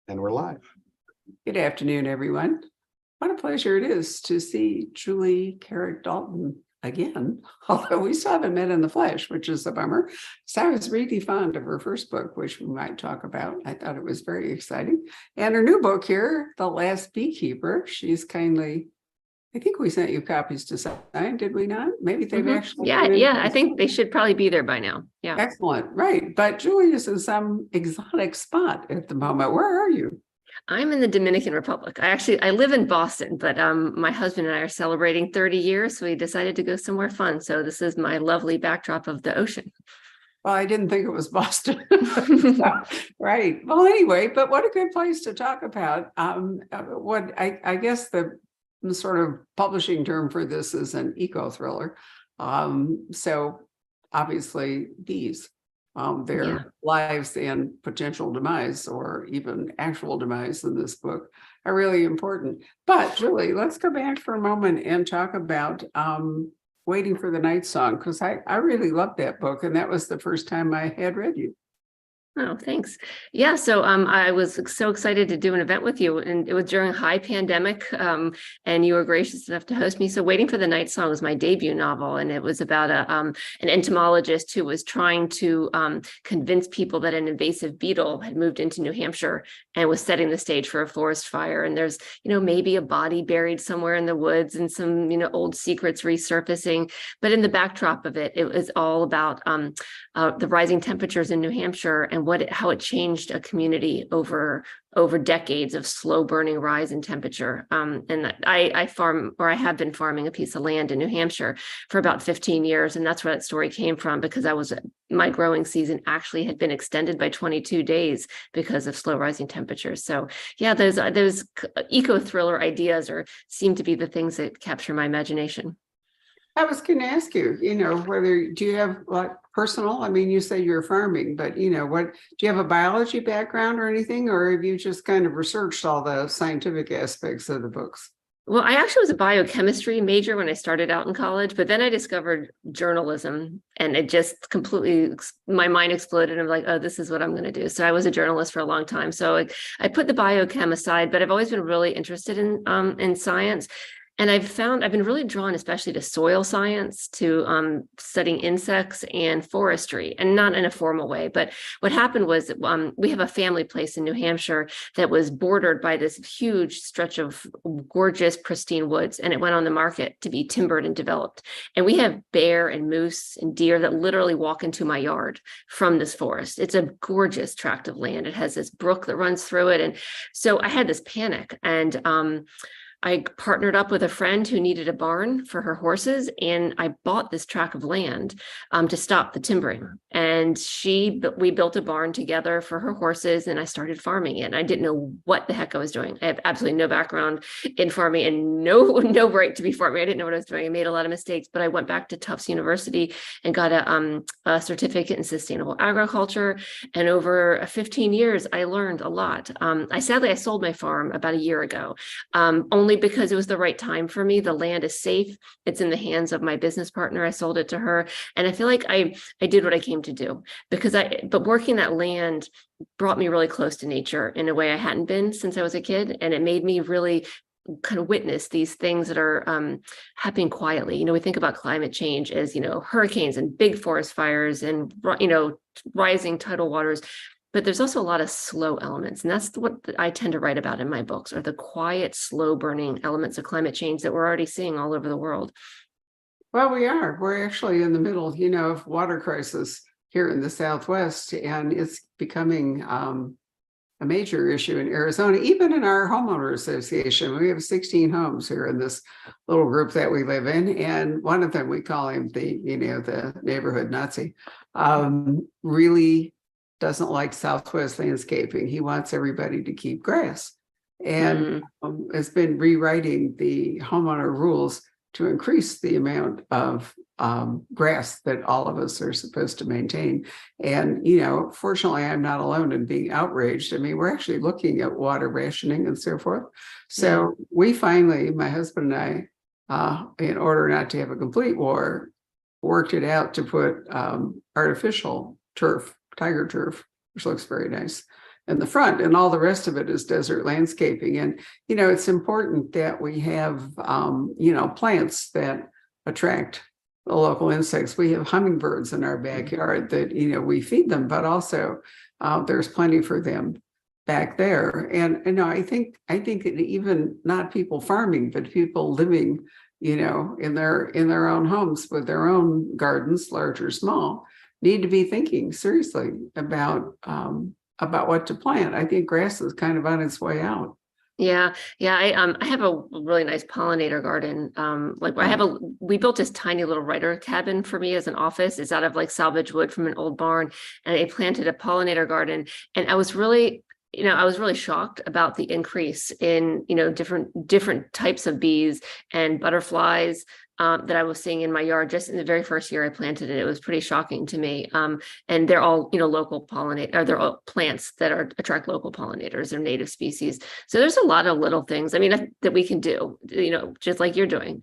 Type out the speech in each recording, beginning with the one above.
And we're live. Good afternoon, everyone. What a pleasure it is to see Julie Carrick Dalton again, although we still haven't met in the flesh, which is a bummer. So I was really fond of her first book, which we might talk about. I thought it was very exciting. And her new book here, The Last Beekeeper, she's kindly, I think we sent you copies to sign, did we not? Maybe they've actually. Yeah, I think they should probably be there by now. Yeah. Excellent, right. But Julie is in some exotic spot at the moment. Where are you? I'm in the Dominican Republic. I live in Boston, but my husband and I are celebrating 30 years, so we decided to go somewhere fun. So this is my lovely backdrop of the ocean. Well, I didn't think it was Boston. Right. Well, anyway, but what a good place to talk about. What I guess the sort of publishing term for this is an eco-thriller. So obviously bees, their lives and potential demise, or even actual demise in this book, are really important. But Julie, let's go back for a moment and talk about Waiting for the Night Song, because I really loved that book, and that was the first time I had read you. Oh, thanks. Yeah, so I was so excited to do an event with you, and it was during high pandemic, and you were gracious enough to host me. So Waiting for the Night Song was my debut novel, and it was about an entomologist who was trying to convince people that an invasive beetle had moved into New Hampshire and was setting the stage for a forest fire. And there's, maybe a body buried somewhere in the woods and some, old secrets resurfacing. But in the backdrop of it, it was all about the rising temperatures in New Hampshire and how it changed a community over decades of slow burning rise in temperature. And I have been farming a piece of land in New Hampshire for about 15 years. And that's where that story came from, because my growing season actually had been extended by 22 days because of slow rising temperatures. So yeah, those eco-thriller ideas seem to be the things that capture my imagination. I was going to ask you, do you have personal, you say you're farming, but do you have a biology background or anything, or have you just kind of researched all the scientific aspects of the books? Well, I actually was a biochemistry major when I started out in college, but then I discovered journalism, and it just completely, my mind exploded. I'm like, oh, this is what I'm going to do. So I was a journalist for a long time. So I put the biochem aside, but I've always been really interested in science. And I've been really drawn, especially to soil science, to studying insects and forestry, and not in a formal way. But what happened was we have a family place in New Hampshire that was bordered by this huge stretch of gorgeous, pristine woods, and it went on the market to be timbered and developed. And we have bear and moose and deer that literally walk into my yard from this forest. It's a gorgeous tract of land. It has this brook that runs through it. And so I had this panic, and I partnered up with a friend who needed a barn for her horses, and I bought this tract of land to stop the timbering. And we built a barn together for her horses, and I started farming it. And I didn't know what the heck I was doing. I have absolutely no background in farming and no right to be farming. I didn't know what I was doing. I made a lot of mistakes, but I went back to Tufts University and got a certificate in sustainable agriculture. And over 15 years, I learned a lot. I sold my farm about a year ago, only because it was the right time for me. The land is safe. It's in the hands of my business partner. I sold it to her. And I feel like I did what I came to do, but working that land brought me really close to nature in a way I hadn't been since I was a kid. And it made me really kind of witness these things that are happening quietly. We think about climate change as, hurricanes and big forest fires and, rising tidal waters. But there's also a lot of slow elements. And that's what I tend to write about in my books, are the quiet, slow burning elements of climate change that we're already seeing all over the world. Well, we are. We're actually in the middle, of water crisis here in the Southwest, and it's becoming a major issue in Arizona, even in our homeowner association. We have 16 homes here in this little group that we live in. And one of them, we call him the neighborhood Nazi, really doesn't like Southwest landscaping. He wants everybody to keep grass, and has been rewriting the homeowner rules to increase the amount of grass that all of us are supposed to maintain. And, fortunately, I'm not alone in being outraged. We're actually looking at water rationing and so forth. So we finally, my husband and I, in order not to have a complete war, worked it out to put artificial turf, tiger turf, which looks very nice, in the front, and all the rest of it is desert landscaping. And, it's important that we have, plants that attract the local insects. We have hummingbirds in our backyard that, we feed them, but also there's plenty for them back there. And I think that even not people farming, but people living, in their own homes with their own gardens, large or small, need to be thinking seriously about what to plant. I think grass is kind of on its way out. Yeah. I have a really nice pollinator garden. We built this tiny little writer cabin for me as an office. It's out of like salvage wood from an old barn, and I planted a pollinator garden. And I was really shocked about the increase in, different types of bees and butterflies that I was seeing in my yard just in the very first year I planted it. It was pretty shocking to me. And they're all, local they're all plants that attract local pollinators. They're native species. So there's a lot of little things, that we can do, just like you're doing,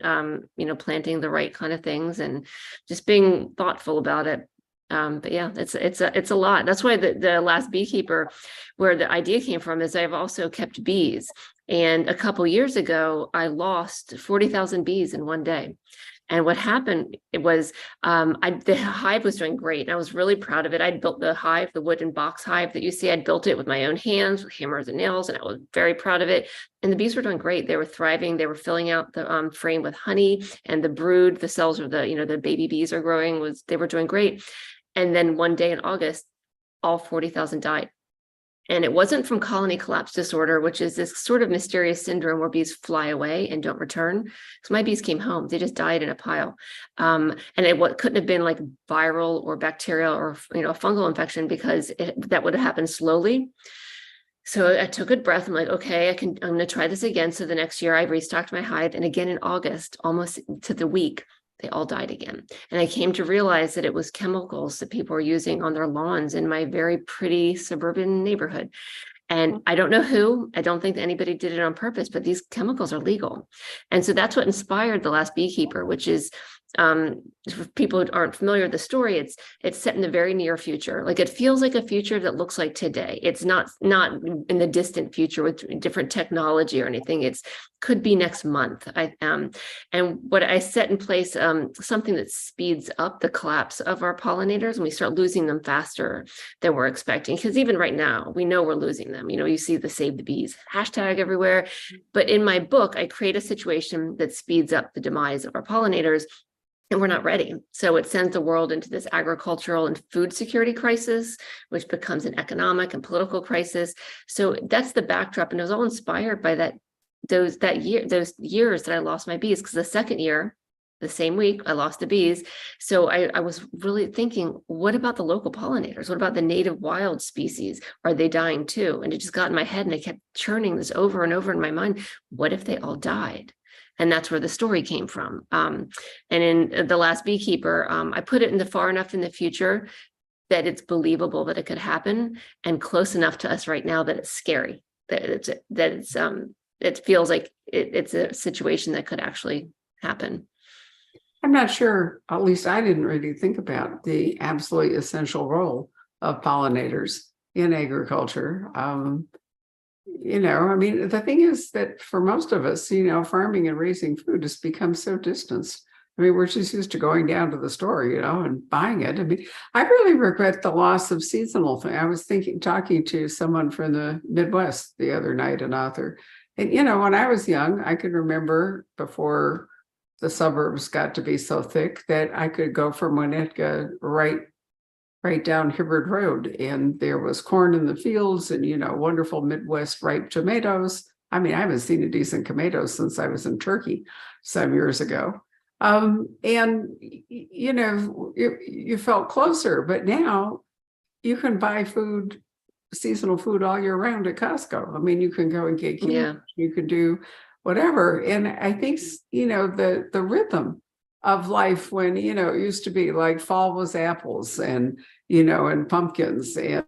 planting the right kind of things and just being thoughtful about it. But yeah, it's a lot. That's why the Last Beekeeper, where the idea came from, is I've also kept bees. And a couple years ago, I lost 40,000 bees in one day. And what happened, it was the hive was doing great. And I was really proud of it. I'd built the hive, the wooden box hive that you see. I'd built it with my own hands, with hammers and nails, and I was very proud of it. And the bees were doing great. They were thriving. They were filling out the frame with honey, and the brood, the cells of the baby bees are growing. They were doing great. And then one day in August, all 40,000 died. And it wasn't from colony collapse disorder, which is this sort of mysterious syndrome where bees fly away and don't return. So my bees came home. They just died in a pile. And what couldn't have been like viral or bacterial or, a fungal infection, because that would have happened slowly. So I took a breath. I'm like, okay, I'm going to try this again. So the next year I restocked my hive. And again in August, almost to the week, they all died again. And I came to realize that it was chemicals that people were using on their lawns in my very pretty suburban neighborhood. And I don't know who, I don't think that anybody did it on purpose, but these chemicals are legal. And so that's what inspired The Last Beekeeper, which is, for people who aren't familiar with the story, it's set in the very near future. Like it feels like a future that looks like today. It's not in the distant future with different technology or anything. It's could be next month. And what I set in place, something that speeds up the collapse of our pollinators, and we start losing them faster than we're expecting. Because even right now, we know we're losing them. You see the Save the Bees hashtag everywhere. But in my book, I create a situation that speeds up the demise of our pollinators. And we're not ready. So it sends the world into this agricultural and food security crisis, which becomes an economic and political crisis. So that's the backdrop. And it was all inspired by those years that I lost my bees, because the second year, the same week, I lost the bees. So I was really thinking, what about the local pollinators? What about the native wild species? Are they dying too? And it just got in my head, and I kept churning this over and over in my mind. What if they all died? And that's where the story came from. And in The Last Beekeeper, I put it in the far enough in the future that it's believable that it could happen, and close enough to us right now that it's scary, it feels like it's a situation that could actually happen. I'm not sure, at least I didn't really think about the absolutely essential role of pollinators in agriculture. The thing is that for most of us, farming and raising food has become so distant. We're just used to going down to the store, and buying it. I really regret the loss of seasonal thing. I was talking to someone from the Midwest the other night, an author. And, when I was young, I could remember before the suburbs got to be so thick that I could go from Winnetka right down Hibbard Road, and there was corn in the fields and, wonderful Midwest ripe tomatoes. I haven't seen a decent tomato since I was in Turkey some years ago. And, you felt closer, but now you can buy seasonal food all year round at Costco. You can go and get cucumbers, you can do whatever. And I think, the rhythm of life when, it used to be like fall was apples and, and pumpkins, and,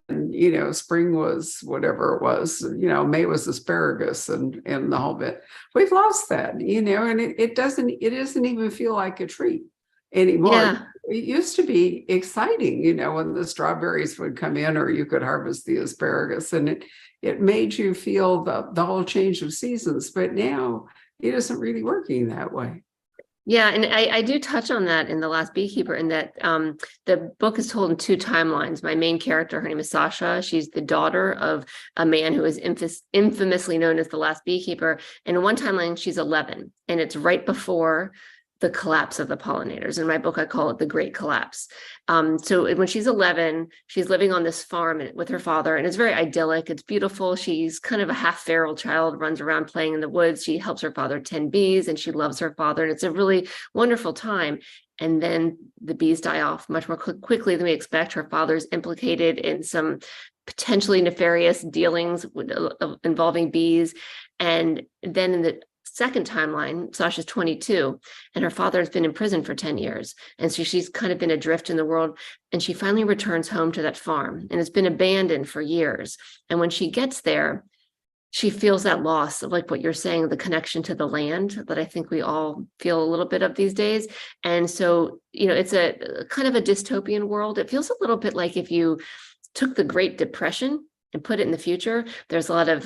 spring was whatever it was, May was asparagus and the whole bit. We've lost that, and it doesn't even feel like a treat anymore. Yeah. It used to be exciting, when the strawberries would come in, or you could harvest the asparagus, and it made you feel the whole change of seasons. But now it isn't really working that way. Yeah, and I do touch on that in The Last Beekeeper, in that the book is told in two timelines. My main character, her name is Sasha. She's the daughter of a man who is infamously known as the Last Beekeeper. And in one timeline, she's 11, and it's right before the collapse of the pollinators. In my book, I call it the Great Collapse. So when she's 11, she's living on this farm with her father, and it's very idyllic. It's beautiful. She's kind of a half feral child, runs around playing in the woods. She helps her father tend bees, and she loves her father. And it's a really wonderful time. And then the bees die off much more quickly than we expect. Her father's implicated in some potentially nefarious dealings involving bees. And then in the second timeline, Sasha's 22, and her father has been in prison for 10 years. And so she's kind of been adrift in the world. And she finally returns home to that farm, and it's been abandoned for years. And when she gets there, she feels that loss of, like what you're saying, the connection to the land that I think we all feel a little bit of these days. And so, it's a kind of a dystopian world. It feels a little bit like if you took the Great Depression and put it in the future. There's a lot of,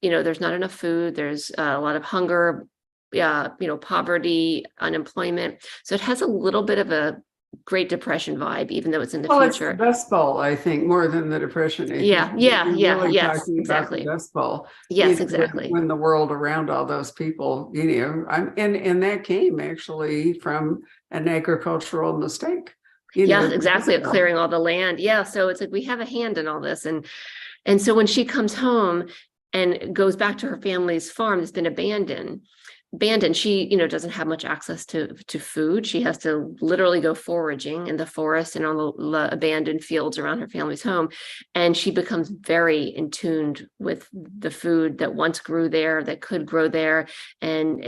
there's not enough food. There's a lot of hunger, poverty, unemployment. So it has a little bit of a Great Depression vibe, even though it's in the future. It's the Dust Bowl, I think, more than the Depression. Yeah, Really yes, talking exactly. about the Dust Bowl. Yes, exactly. When the world around all those people, and that came actually from an agricultural mistake. Yes, exactly. Clearing all the land. Yeah. So it's like we have a hand in all this. And so when she comes home and goes back to her family's farm that's been abandoned, she, doesn't have much access to food. She has to literally go foraging in the forest and on the abandoned fields around her family's home. And she becomes very in tuned with the food that once grew there, that could grow there, and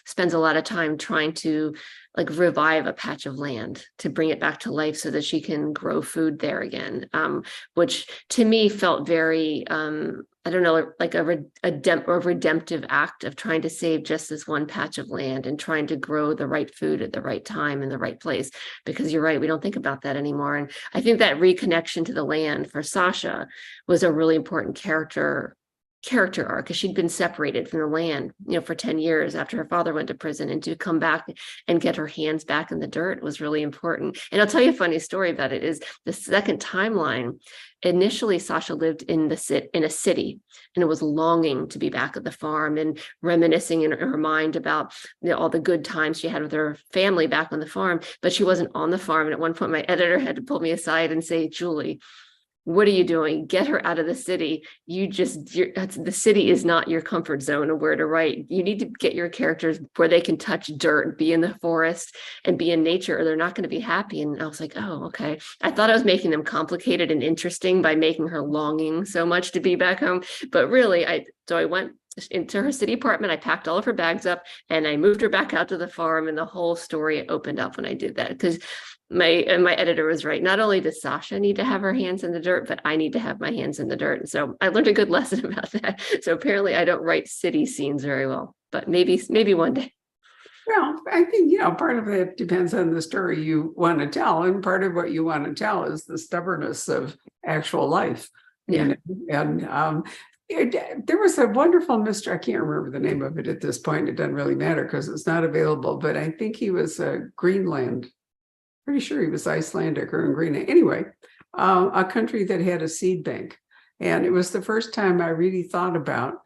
spends a lot of time trying to revive a patch of land to bring it back to life so that she can grow food there again, which to me felt very, I don't know, like a redemptive act of trying to save just this one patch of land and trying to grow the right food at the right time in the right place. Because you're right, we don't think about that anymore. And I think that reconnection to the land for Sasha was a really important character arc, because she'd been separated from the land, for 10 years after her father went to prison, and to come back and get her hands back in the dirt was really important. And I'll tell you a funny story about it. Is the second timeline, initially Sasha lived in a city, and it was longing to be back at the farm and reminiscing in her mind about all the good times she had with her family back on the farm, but she wasn't on the farm. And at one point my editor had to pull me aside and say, "Julie, what are you doing? Get her out of the city. The city is not your comfort zone of where to write. You need to get your characters where they can touch dirt, be in the forest and be in nature, or they're not going to be happy." And I was like, oh, okay. I thought I was making them complicated and interesting by making her longing so much to be back home. But really, I went into her city apartment. I packed all of her bags up and I moved her back out to the farm, and the whole story opened up when I did that. Because my editor was right. Not only does Sasha need to have her hands in the dirt, but I need to have my hands in the dirt. And so I learned a good lesson about that. So apparently I don't write city scenes very well, but maybe one day. Well, I think, part of it depends on the story you want to tell. And part of what you want to tell is the stubbornness of actual life. Yeah. And there was a wonderful mystery. I can't remember the name of it at this point. It doesn't really matter because it's not available. But I think he was Greenland. Pretty sure he was Icelandic or in Greenland. Anyway, a country that had a seed bank. And it was the first time I really thought about,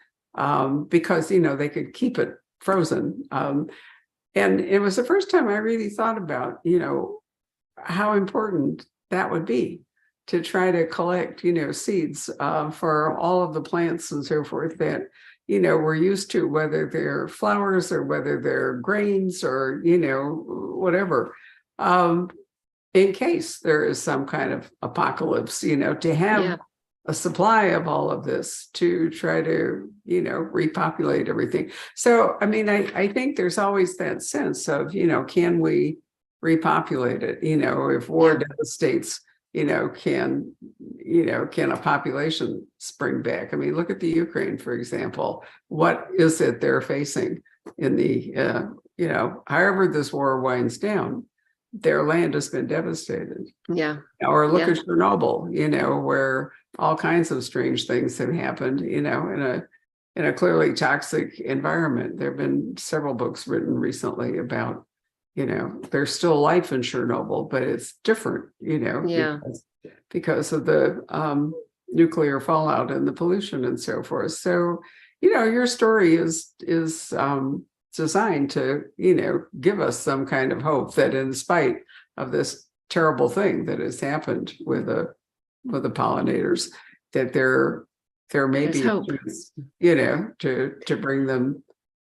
because, they could keep it frozen. And it was the first time I really thought about, how important that would be to try to collect, seeds for all of the plants and so forth that, we're used to, whether they're flowers or whether they're grains or, whatever. In case there is some kind of apocalypse, to have a supply of all of this to try to, repopulate everything. So, I think there's always that sense of, can we repopulate it? If war devastates, can a population spring back? Look at the Ukraine, for example. What is it they're facing in the, however this war winds down? their land has been devastated. Yeah. Or look Yeah. at Chernobyl, where all kinds of strange things have happened, in a clearly toxic environment. There have been several books written recently about, there's still life in Chernobyl, but it's different, Yeah. because of the nuclear fallout and the pollution and so forth. So, your story is designed to, give us some kind of hope that in spite of this terrible thing that has happened with the pollinators, that there may There's be a hope. chance,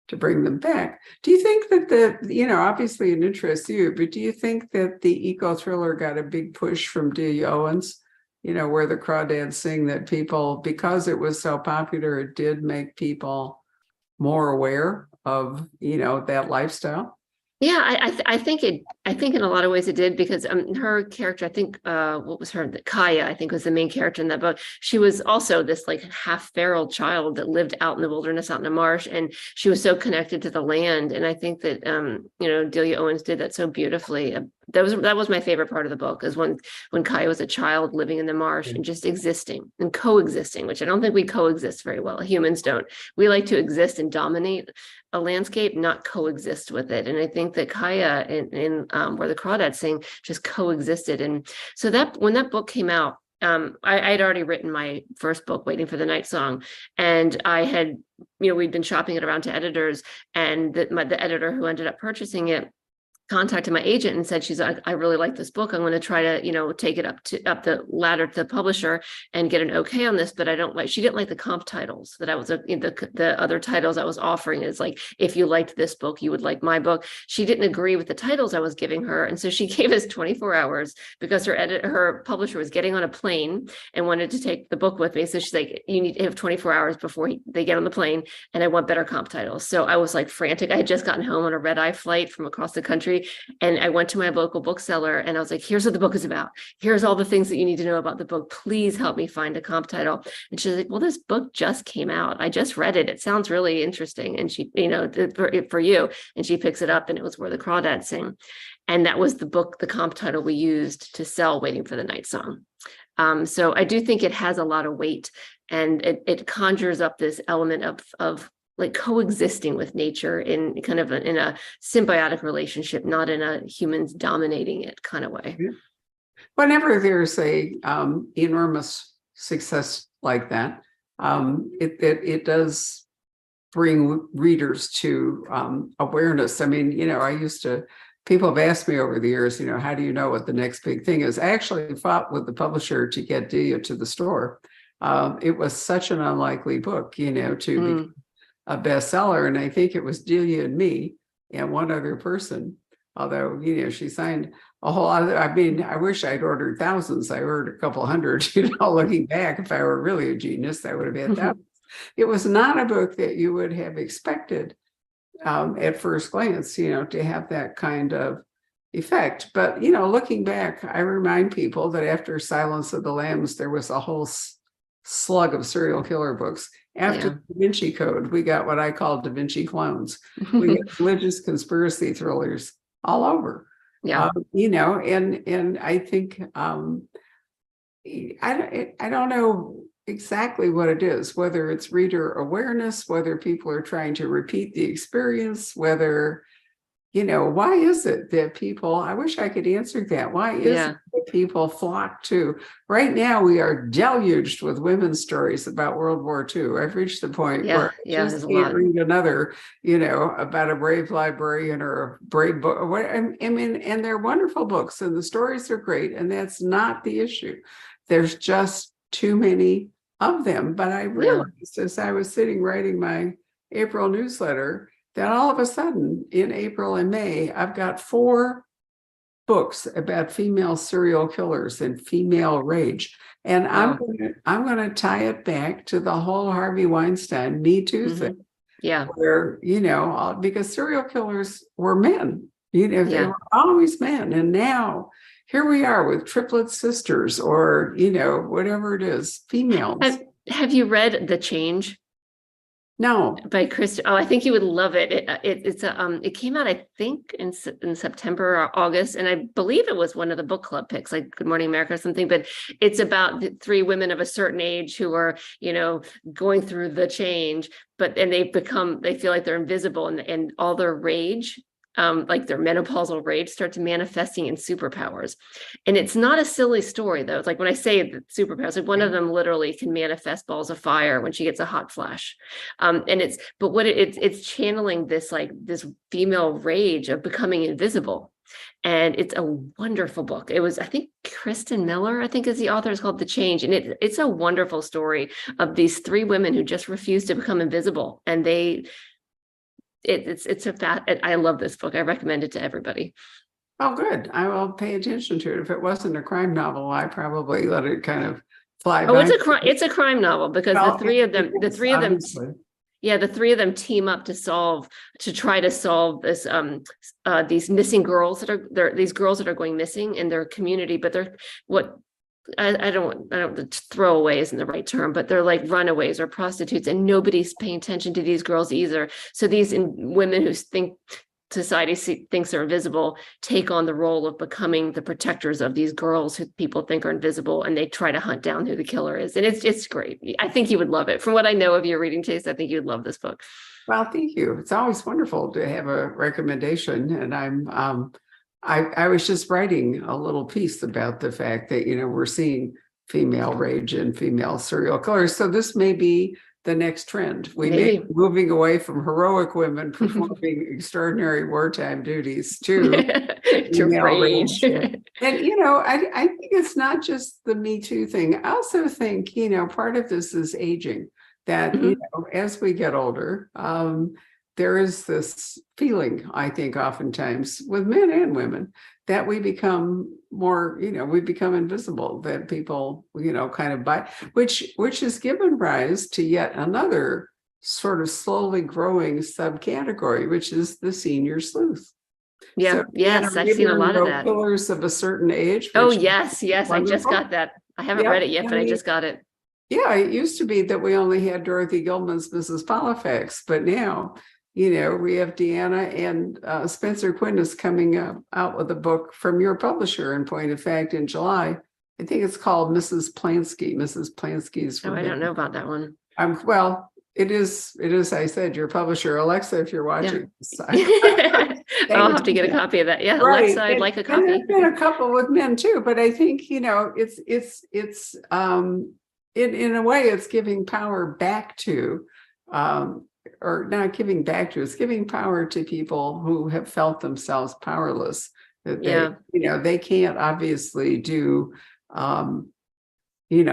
to bring them back. Do you think that obviously it interests you, but do you think that the eco thriller got a big push from Delia Owens? Where the crawdads sing that people, because it was so popular, it did make people more aware of, that lifestyle? Yeah, I think it. I think in a lot of ways it did, because her character, I think, what was her, Kaya, I think, was the main character in that book. She was also this like half feral child that lived out in the wilderness, out in a marsh, and she was so connected to the land. And I think that Delia Owens did that so beautifully. That was my favorite part of the book, is when Kaya was a child living in the marsh and just existing and coexisting, which I don't think we coexist very well. Humans don't. We like to exist and dominate a landscape, not coexist with it. And I think that Kaya in Where the Crawdads Sing just coexisted. And so that when that book came out, I had already written my first book, Waiting for the Night Song, and I had, we'd been shopping it around to editors, and the editor who ended up purchasing it contacted my agent and said, she's like, I really like this book. I'm going to try to, take it up the ladder to the publisher and get an okay on this. But she didn't like the comp titles that I was, the other titles I was offering is like, if you liked this book, you would like my book. She didn't agree with the titles I was giving her. And so she gave us 24 hours because her publisher was getting on a plane and wanted to take the book with me. So she's like, you need to have 24 hours before they get on the plane. And I want better comp titles. So I was like frantic. I had just gotten home on a red-eye flight from across the country. And I went to my local bookseller and I was like, here's what the book is about. Here's all the things that you need to know about the book. Please help me find a comp title. And she's like, well, this book just came out. I just read it. It sounds really interesting. And she, for you. And she picks it up, and it was Where the Crawdads Sing. And that was the book, the comp title we used to sell Waiting for the Night Song. So I do think it has a lot of weight, and it conjures up this element of like coexisting with nature in kind of in a symbiotic relationship, not in a humans dominating it kind of way. Whenever there's a enormous success like that, it does bring readers to awareness. I mean, people have asked me over the years, how do you know what the next big thing is? I actually fought with the publisher to get Delia to the store. It was such an unlikely book, to be a bestseller. And I think it was Delia and me and one other person, although, she signed a whole lot of, I wish I'd ordered thousands. I ordered a couple hundred, looking back, if I were really a genius, I would have had thousands. It was not a book that you would have expected at first glance, to have that kind of effect. But, looking back, I remind people that after Silence of the Lambs, there was a whole slug of serial killer books. After the Da Vinci Code, we got what I call Da Vinci clones. We got religious conspiracy thrillers all over. Yeah. And I think I don't know exactly what it is, whether it's reader awareness, whether people are trying to repeat the experience, whether, why is it that people, I wish I could answer that. Why is it that people flock to, right now we are deluged with women's stories about World War II. I've reached the point where I just can't read another, about a brave librarian or a brave book. And they're wonderful books and the stories are great. And that's not the issue. There's just too many of them. But I realized as I was sitting writing my April newsletter, that all of a sudden in April and May, I've got 4 books about female serial killers and female rage. And I'm going to tie it back to the whole Harvey Weinstein Me Too thing. Yeah. Where, because serial killers were men, they were always men. And now here we are with triplet sisters or, whatever it is, females. Have you read The Change? No. by Chris. Oh, I think you would love it. It came out, I think, in September or August, and I believe it was one of the book club picks, like Good Morning America or something. But it's about the three women of a certain age who are, going through the change, and they feel like they're invisible, and all their rage, like their menopausal rage, starts manifesting in superpowers. And it's not a silly story, though. It's like when I say superpowers, like one of them literally can manifest balls of fire when she gets a hot flash. It's channeling this, like this female rage of becoming invisible. And it's a wonderful book. It was, I think, Kristen Miller, I think is the author. It's called The Change. And it's a wonderful story of these three women who just refuse to become invisible. And I love this book. I recommend it to everybody. Oh, good. I will pay attention to it. If it wasn't a crime novel, I probably let it kind of fly by. It's a crime novel, because the three of them, the three of them team up to try to solve this, these missing girls these girls that are going missing in their community, but they're I don't throwaway isn't the right term, but they're like runaways or prostitutes, and nobody's paying attention to these girls either. So these women who think society thinks they're invisible take on the role of becoming the protectors of these girls who people think are invisible, and they try to hunt down who the killer is. And it's great. I think you would love it. From what I know of your reading taste, I think you'd love this book. Well, thank you. It's always wonderful to have a recommendation. And I was just writing a little piece about the fact that, we're seeing female rage and female serial killers. So this may be the next trend. We may be moving away from heroic women performing extraordinary wartime duties to rage. And, I think it's not just the Me Too thing. I also think, part of this is aging, that, as we get older, there is this feeling, I think, oftentimes with men and women, that we become more, we become invisible, that people, kind of buy, which has given rise to yet another sort of slowly growing subcategory, which is the senior sleuth. Yeah. So, yes, I've seen a lot of that. Killers of a certain age. Oh, yes. I just got that. I haven't read it yet, but I just got it. Yeah, it used to be that we only had Dorothy Gilman's Mrs. Halifax, but now, we have Deanna, and Spencer Quinn is coming out with a book from your publisher, in point of fact, in July. I think it's called Mrs. Plansky. Mrs. Plansky's. Oh, I don't know about that one. Well, it is, I said, your publisher, Alexa, if you're watching. Yeah. I'll have to get a copy of that. Yeah, right. Alexa, I'd like a copy. There's been a couple with men too, but I think, it's in a way, it's giving power back to, or not giving back to, it's giving power to people who have felt themselves powerless. That they can't obviously do,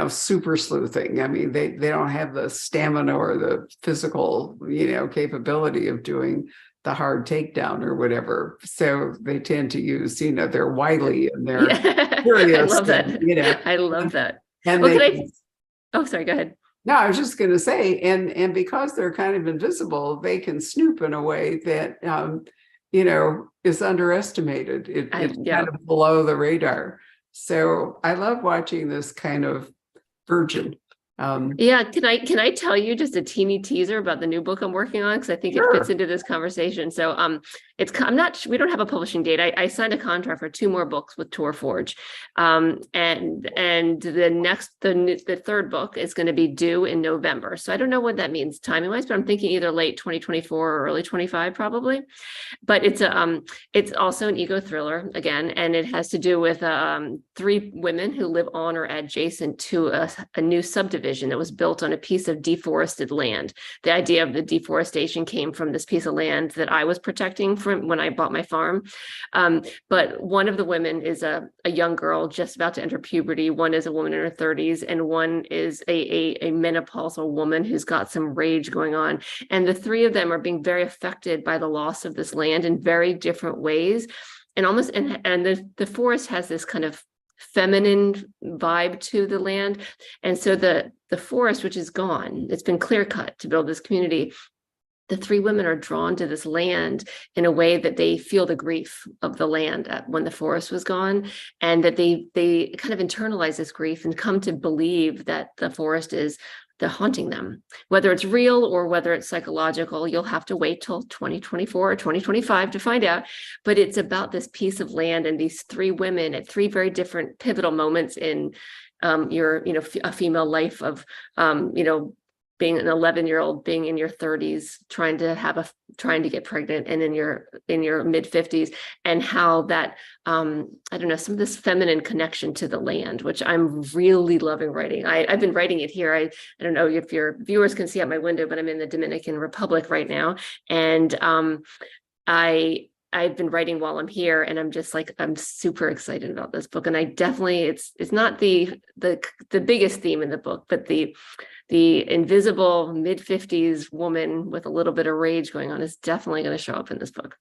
super sleuthing. I mean, they don't have the stamina or the physical, capability of doing the hard takedown or whatever. So they tend to use, they're wily and they're curious. I love that. I love that. And oh, sorry, go ahead. No, I was just going to say, and because they're kind of invisible, they can snoop in a way that, is underestimated. It's kind of below the radar. So I love watching this kind of virgin. Can I tell you just a teeny teaser about the new book I'm working on? Because I think it fits into this conversation. So we don't have a publishing date. I signed a contract for 2 more books with Tor Forge. And the third book is going to be due in November. So I don't know what that means timing wise, but I'm thinking either late 2024 or early 25 probably. But it's also an ego thriller again, and it has to do with 3 women who live on or adjacent to a new subdivision that was built on a piece of deforested land. The idea of the deforestation came from this piece of land that I was protecting from when I bought my farm. But one of the women is a young girl just about to enter puberty. One is a woman in her 30s, and one is a menopausal woman who's got some rage going on. And the 3 of them are being very affected by the loss of this land in very different ways. And the forest has this kind of feminine vibe to the land. And so the forest, which is gone, it's been clear cut to build this community. The 3 women are drawn to this land in a way that they feel the grief of the land when the forest was gone, and that they kind of internalize this grief and come to believe that the forest is haunting them, whether it's real or whether it's psychological. You'll have to wait till 2024 or 2025 to find out. But it's about this piece of land and these three women at three very different pivotal moments in your, a female life of, being an 11-year-old, being in your 30s, trying to get pregnant, and in your mid 50s, and how that I don't know, some of this feminine connection to the land, which I'm really loving writing. I've been writing it here. I don't know if your viewers can see out my window, but I'm in the Dominican Republic right now, and I've been writing while I'm here, and I'm just like, I'm super excited about this book. And I definitely, it's not the biggest theme in the book, but the invisible mid-50s woman with a little bit of rage going on is definitely going to show up in this book.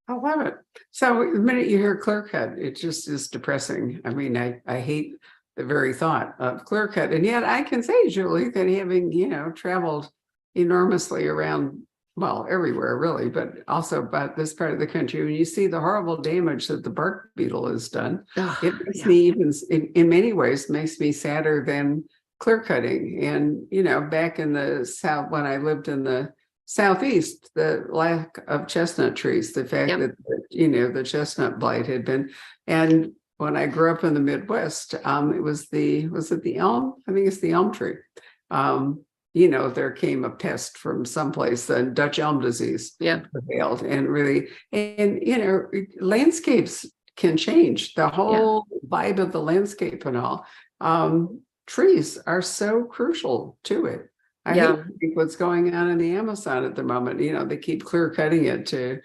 I love it. So the minute you hear clear cut, it just is depressing. I mean, I hate the very thought of clear cut. And yet I can say, Julie, that having, traveled enormously around, well, everywhere really, but also about this part of the country, when you see the horrible damage that the bark beetle has done, it makes me even, in many ways, makes me sadder than clear cutting. And, back in the South, when I lived in the Southeast, the lack of chestnut trees, the fact that, the chestnut blight had been, and when I grew up in the Midwest, it was the elm? I think it's the elm tree. There came a pest from someplace, the Dutch elm disease prevailed, and really, landscapes can change the whole vibe of the landscape and all. Trees are so crucial to it. I think what's going on in the Amazon at the moment, they keep clear cutting it to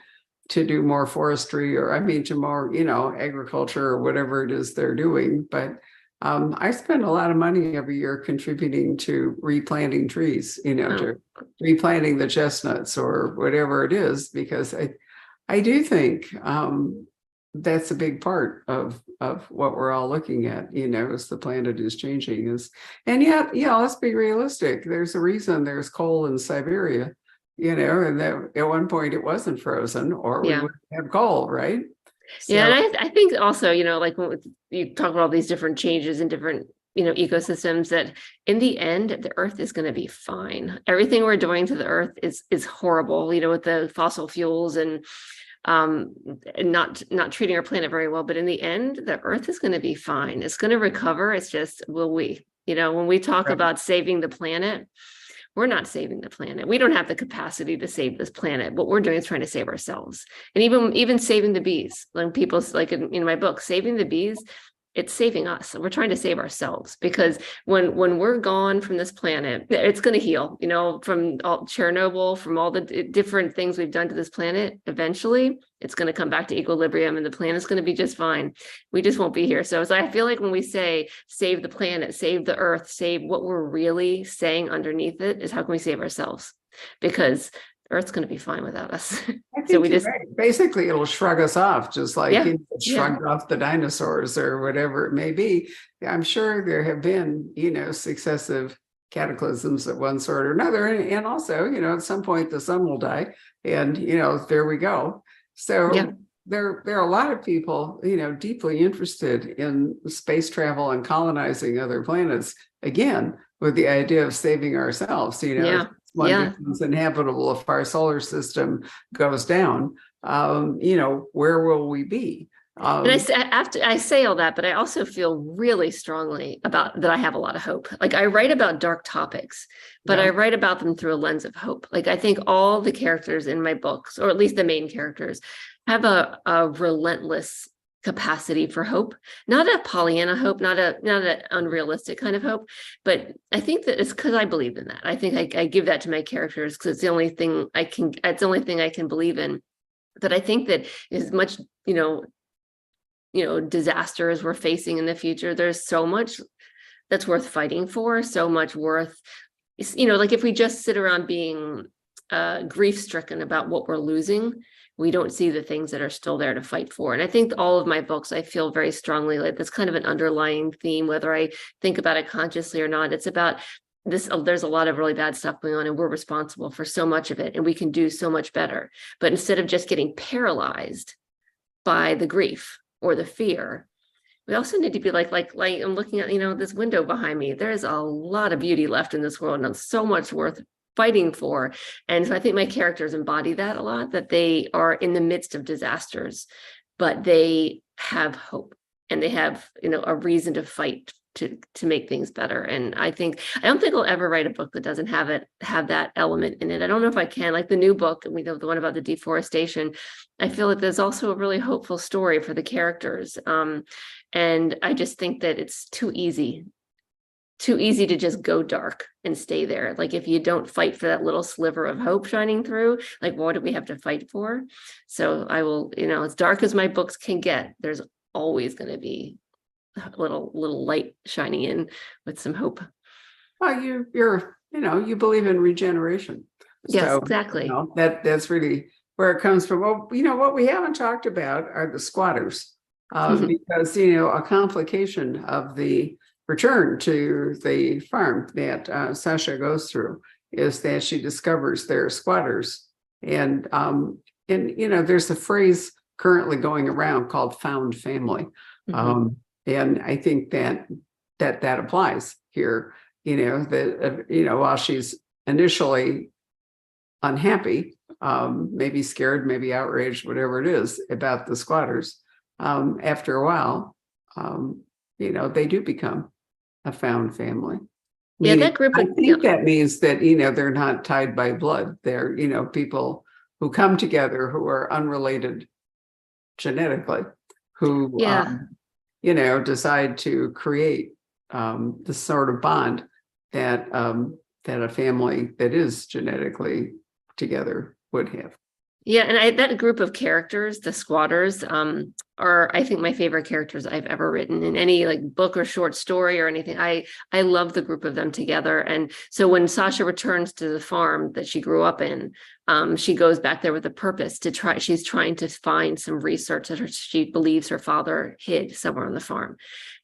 do more forestry, or to more, agriculture or whatever it is they're doing. But I spend a lot of money every year contributing to replanting trees, to replanting the chestnuts or whatever it is, because I do think that's a big part of what we're all looking at, as the planet is changing. And yet, let's be realistic. There's a reason there's coal in Siberia, and that at one point it wasn't frozen, or we wouldn't have coal, right? So, and I think also, like when you talk about all these different changes in different, ecosystems, that in the end, the earth is going to be fine. Everything we're doing to the earth is horrible, with the fossil fuels and not treating our planet very well. But in the end, the earth is going to be fine. It's going to recover. It's just, will we, when we talk about saving the planet, we're not saving the planet. We don't have the capacity to save this planet. What we're doing is trying to save ourselves. And even saving the bees, like people's, like in my book, saving the bees, it's saving us. We're trying to save ourselves, because when we're gone from this planet, it's going to heal, from all Chernobyl, from all the different things we've done to this planet. Eventually, it's going to come back to equilibrium, and the planet's going to be just fine. We just won't be here. So I feel like when we say save the planet, save the earth, save, what we're really saying underneath it is, how can we save ourselves? Because Earth's going to be fine without us. So we just basically, it'll shrug us off, just like it shrugged off the dinosaurs or whatever it may be. I'm sure there have been, successive cataclysms of one sort or another, and also, at some point the sun will die, and there we go. So there are a lot of people, deeply interested in space travel and colonizing other planets, again, with the idea of saving ourselves. One becomes inhabitable, if our solar system goes down, where will we be? And I say all that, but I also feel really strongly about that. I have a lot of hope. Like, I write about dark topics, but I write about them through a lens of hope. Like, I think all the characters in my books, or at least the main characters, have a relentless capacity for hope, not a Pollyanna hope, not an unrealistic kind of hope, but I think that it's because I believe in that. I think I give that to my characters because it's the only thing I can believe in. But I think that as much, disaster as we're facing in the future, there's so much that's worth fighting for, so much worth, like if we just sit around being grief stricken about what we're losing, we don't see the things that are still there to fight for. And I think all of my books, I feel very strongly like that's kind of an underlying theme, whether I think about it consciously or not. It's about this, there's a lot of really bad stuff going on, and we're responsible for so much of it, and we can do so much better. But instead of just getting paralyzed by the grief or the fear, we also need to be like I'm looking at, this window behind me. There's a lot of beauty left in this world and so much worth fighting for. And so I think my characters embody that a lot, that they are in the midst of disasters, but they have hope and they have, a reason to fight to make things better. And I don't think I'll ever write a book that doesn't have that element in it. I don't know if I can, like the new book, and we know the one about the deforestation. I feel like there's also a really hopeful story for the characters. And I just think that it's too easy to just go dark and stay there. Like if you don't fight for that little sliver of hope shining through, like what do we have to fight for? So I will, as dark as my books can get, there's always going to be a little light shining in with some hope. Well, you believe in regeneration. Yes, So, exactly. that's really where it comes from. Well, what we haven't talked about are the squatters, because, a complication of the return to the farm that Sasha goes through is that she discovers they're squatters. And there's a phrase currently going around called found family. And I think that applies here, while she's initially unhappy, maybe scared, maybe outraged, whatever it is about the squatters, after a while, they do become a found family. Yeah, Meaning, that group. I think that means that, they're not tied by blood. They're, people who come together who are unrelated genetically, who, decide to create the sort of bond that a family that is genetically together would have. Yeah, and that group of characters, the squatters, are, I think, my favorite characters I've ever written in any like book or short story or anything. I love the group of them together. And so when Sasha returns to the farm that she grew up in, she goes back there with a purpose to try. She's trying to find some research that she believes her father hid somewhere on the farm.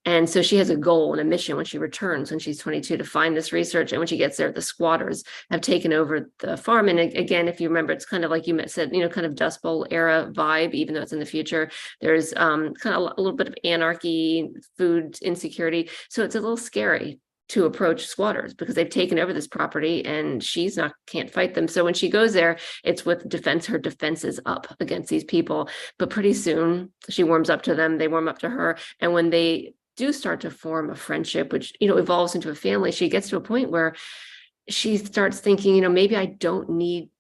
And so she has a goal and a mission when she returns, when she's 22, to find this research. And when she gets there, the squatters have taken over the farm. And again, if you remember, it's kind of like you said, kind of Dust Bowl era vibe, even though it's in the future. There's kind of a little bit of anarchy, food insecurity. So it's a little scary to approach squatters because they've taken over this property and she's can't fight them. So when she goes there, it's with her defenses up against these people. But pretty soon she warms up to them, they warm up to her. And when they do start to form a friendship, which, evolves into a family, she gets to a point where she starts thinking, maybe I don't need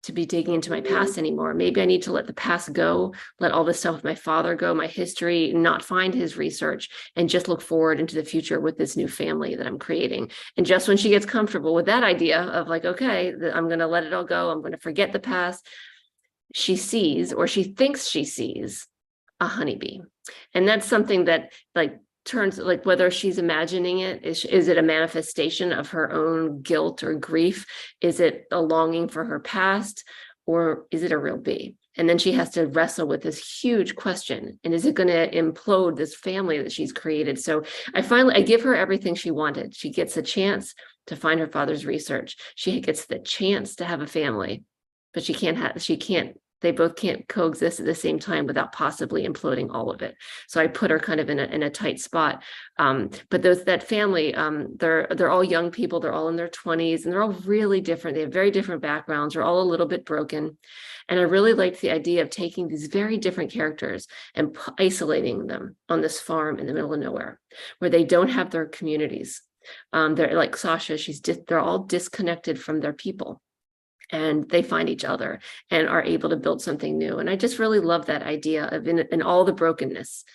to be digging into my past anymore. Maybe I need to let the past go, let all this stuff with my father go, my history, not find his research, and just look forward into the future with this new family that I'm creating. And just when she gets comfortable with that idea of like, okay, I'm going to let it all go, I'm going to forget the past, she sees, or she thinks she sees, a honeybee. And that's something that turns, like, whether she's imagining it, is it a manifestation of her own guilt or grief? Is it a longing for her past, or is it a real bee? And then she has to wrestle with this huge question. And is it going to implode this family that she's created? So I give her everything she wanted. She gets a chance to find her father's research. She gets the chance to have a family, but they both can't coexist at the same time without possibly imploding all of it. So I put her kind of in a tight spot. But that family, they're all young people. They're all in their 20s, and they're all really different. They have very different backgrounds. They're all a little bit broken. And I really liked the idea of taking these very different characters and isolating them on this farm in the middle of nowhere, where they don't have their communities. They're like Sasha. They're all disconnected from their people. And they find each other and are able to build something new. And I just really love that idea of in all the brokenness,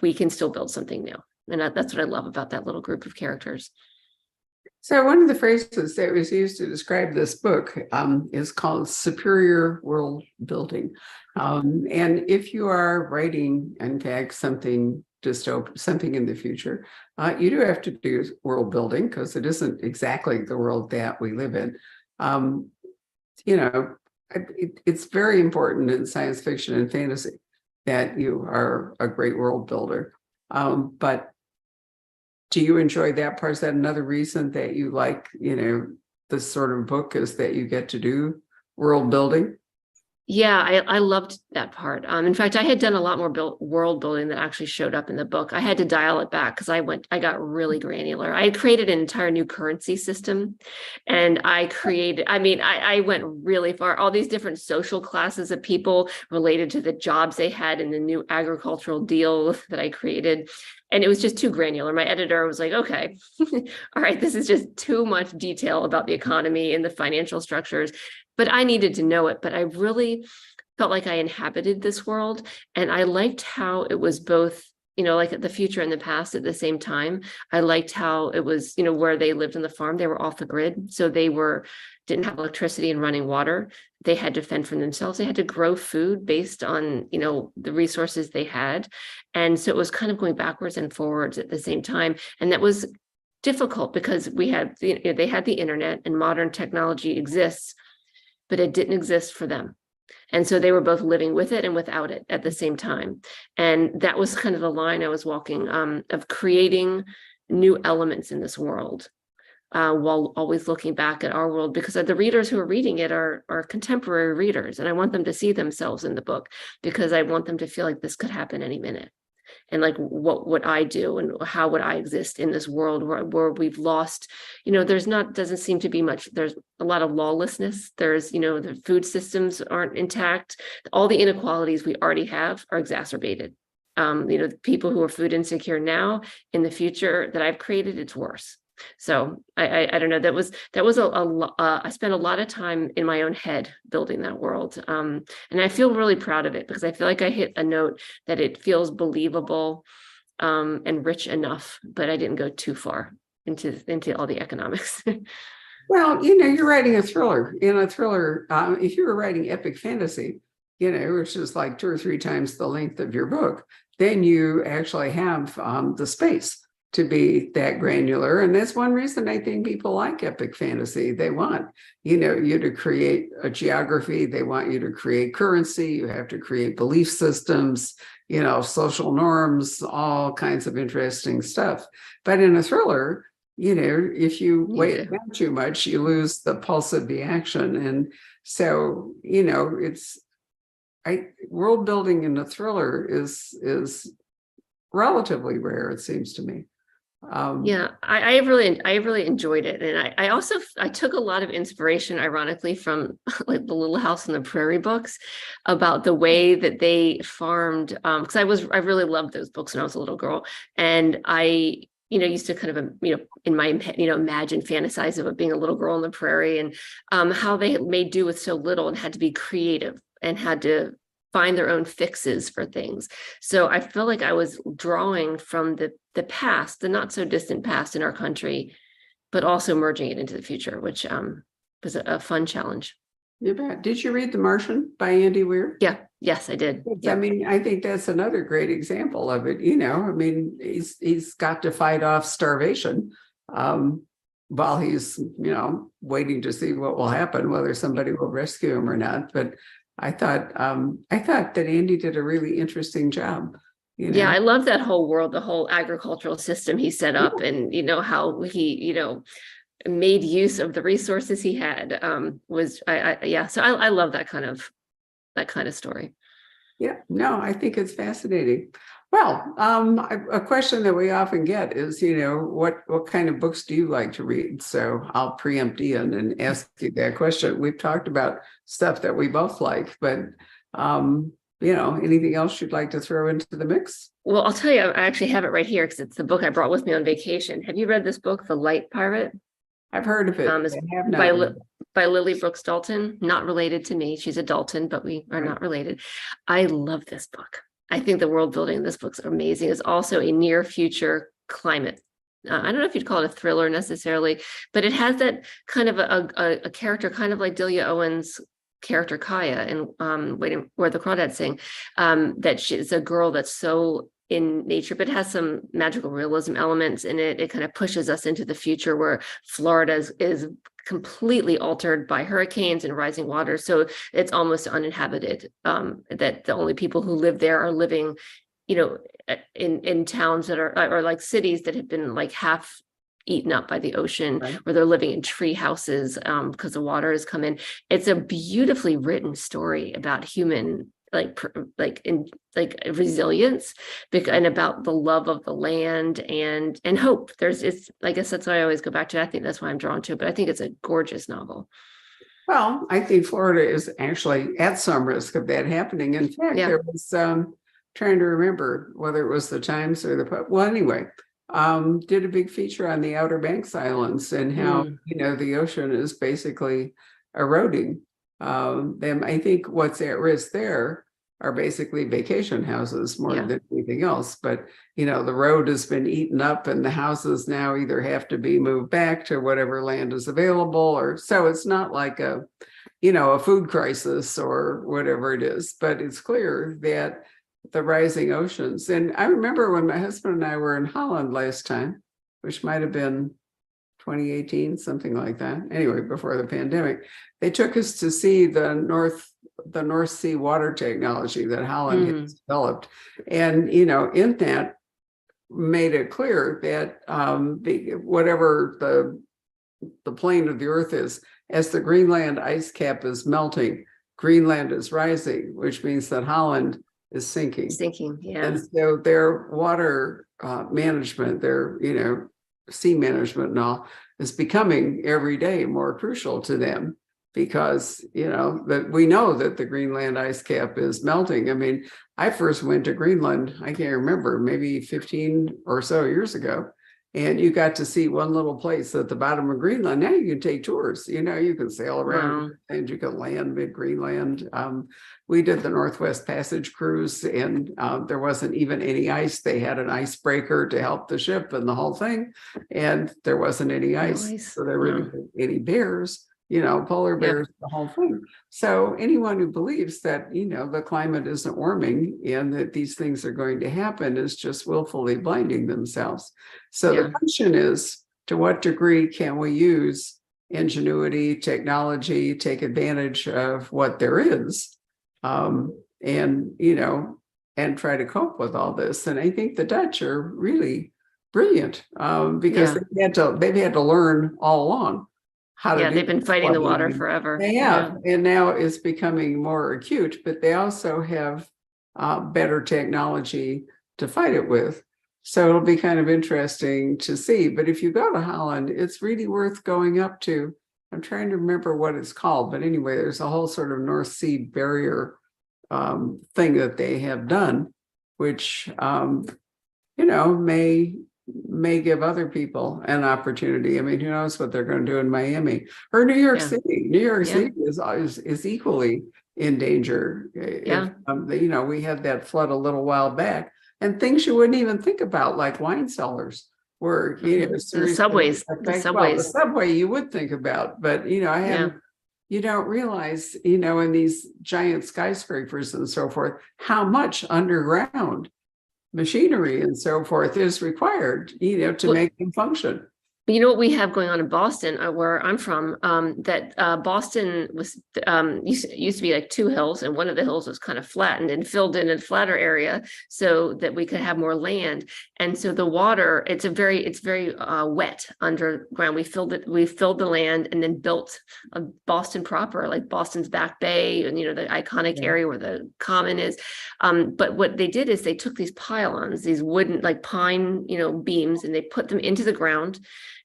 we can still build something new. And that's what I love about that little group of characters. So one of the phrases that was used to describe this book is called superior world building. And if you are writing, in fact, something in the future, you do have to do world building, because it isn't exactly the world that we live in. It's very important in science fiction and fantasy that you are a great world builder. But do you enjoy that part? Is that another reason that you like, this sort of book, is that you get to do world building? Yeah, I loved that part. In fact, I had done a lot more world building that actually showed up in the book. I had to dial it back because I got really granular. I had created an entire new currency system, and I went really far. All these different social classes of people related to the jobs they had in the new agricultural deal that I created. And it was just too granular. My editor was like, okay, all right, this is just too much detail about the economy and the financial structures, but I needed to know it. But I really felt like I inhabited this world, and I liked how it was both, like the future and the past at the same time. I liked how it was, where they lived on the farm, they were off the grid. So didn't have electricity and running water. They had to fend for themselves. They had to grow food based on, the resources they had. And so it was kind of going backwards and forwards at the same time. And that was difficult because they had the internet and modern technology exists, but it didn't exist for them. And so they were both living with it and without it at the same time. And that was kind of the line I was walking, of creating new elements in this world, while always looking back at our world, because the readers who are reading it are contemporary readers. And I want them to see themselves in the book, because I want them to feel like this could happen any minute. And like, what would I do, and how would I exist in this world where we've lost, doesn't seem to be much, there's a lot of lawlessness. There's, the food systems aren't intact. All the inequalities we already have are exacerbated. People who are food insecure now, in the future that I've created, it's worse. So I don't know, that was I spent a lot of time in my own head building that world. And I feel really proud of it, because I feel like I hit a note that it feels believable, and rich enough, but I didn't go too far into all the economics. Well, you're writing a thriller. In a thriller, if you were writing epic fantasy, which is like 2 or 3 times the length of your book, then you actually have the space to be that granular. And that's one reason I think people like epic fantasy. They want, you to create a geography. They want you to create currency. You have to create belief systems, social norms, all kinds of interesting stuff. But in a thriller, if you weigh it down too much, you lose the pulse of the action. And so, world building in a thriller is relatively rare, it seems to me. I really enjoyed it. And I also took a lot of inspiration, ironically, from like the Little House on the Prairie books, about the way that they farmed. Because I really loved those books when I was a little girl. And I used to kind of, in my head, imagine, fantasize about being a little girl on the prairie, and how they made do with so little and had to be creative and had to find their own fixes for things. So I feel like I was drawing from the past, the not so distant past in our country, but also merging it into the future, which was a fun challenge. You bet. Did you read The Martian by Andy Weir? Yeah. Yes, I did. I mean, I think that's another great example of it. He's got to fight off starvation, while he's, waiting to see what will happen, whether somebody will rescue him or not. But I thought that Andy did a really interesting job. Yeah, I love that whole world, the whole agricultural system he set up, and how he made use of the resources he had. So I love that kind of story. Yeah, no, I think it's fascinating. Well, a question that we often get is, what kind of books do you like to read? So I'll preempt Ian and ask you that question. We've talked about stuff that we both like, but anything else you'd like to throw into the mix? Well, I'll tell you, I actually have it right here, because it's the book I brought with me on vacation. Have you read this book, The Light Pirate? I've heard of it. It's by Lily Brooks Dalton, not related to me. She's a Dalton, but we are not related. I love this book. I think the world building in this book's amazing. It's also a near future climate. I don't know if you'd call it a thriller necessarily, but it has that kind of a character, kind of like Delia Owens' character Kaya in Waiting Where the Crawdads Sing, that she's a girl that's so in nature, but has some magical realism elements in it. It kind of pushes us into the future where Florida is completely altered by hurricanes and rising water. So it's almost uninhabited, that the only people who live there are living, in towns that are, or like cities that have been like half eaten up by the ocean, Right. or they're living in tree houses because the water has come in. It's a beautifully written story about human resilience, and about the love of the land and hope. It's, I guess that's why I always go back to. I think that's why I'm drawn to it. But I think it's a gorgeous novel. Well, I think Florida is actually at some risk of that happening. In fact, Yeah. there was trying to remember whether it was the Times or well, anyway, did a big feature on the Outer Banks Islands and how the ocean is basically eroding them. I think what's at risk there are basically vacation houses more than anything else. But the road has been eaten up, and the houses now either have to be moved back to whatever land is available, or so it's not like a food crisis or whatever it is. But it's clear that the rising oceans, and I remember when my husband and I were in Holland last time, which might have been 2018, something like that. Anyway, before the pandemic, they took us to see the North Sea water technology that Holland has developed. And, in that made it clear that whatever the plane of the earth is, as the Greenland ice cap is melting, Greenland is rising, which means that Holland is sinking. Yeah. And so their water management, their, sea management and all is becoming every day more crucial to them, because that we know that the Greenland ice cap is melting. I mean, I first went to Greenland, I can't remember, maybe 15 or so years ago, and you got to see one little place at the bottom of Greenland. Now you can take tours, you can sail around and you can land mid-Greenland. We did the Northwest Passage cruise, and there wasn't even any ice. They had an icebreaker to help the ship and the whole thing, and there wasn't any ice. So there weren't any bears, polar bears, the whole thing. So anyone who believes that, the climate isn't warming and that these things are going to happen is just willfully blinding themselves. So the question is, to what degree can we use ingenuity, technology, take advantage of what there is, and try to cope with all this? And I think the Dutch are really brilliant because they've had to learn all along how to do. They've been fighting the water forever. They have, and now it's becoming more acute, but they also have better technology to fight it with. So it'll be kind of interesting to see. But if you go to Holland, it's really worth going up to. I'm trying to remember what it's called, but anyway, there's a whole sort of North Sea barrier thing that they have done, which may give other people an opportunity. I mean, who knows what they're going to do in Miami or New York City. New York City is equally in danger. If, we had that flood a little while back, and things you wouldn't even think about, like wine cellars, were the subways. Well, the subway you would think about, but you don't realize, in these giant skyscrapers and so forth, how much underground machinery and so forth is required, to make them function. You know what we have going on in Boston, where I'm from, that Boston was used to be like two hills, and one of the hills was kind of flattened and filled in a flatter area so that we could have more land. And so the water, it's very wet underground. We filled the land and then built Boston proper, like Boston's Back Bay, and the iconic area where the common is. But what they did is they took these pylons, these wooden like pine, beams, and they put them into the ground.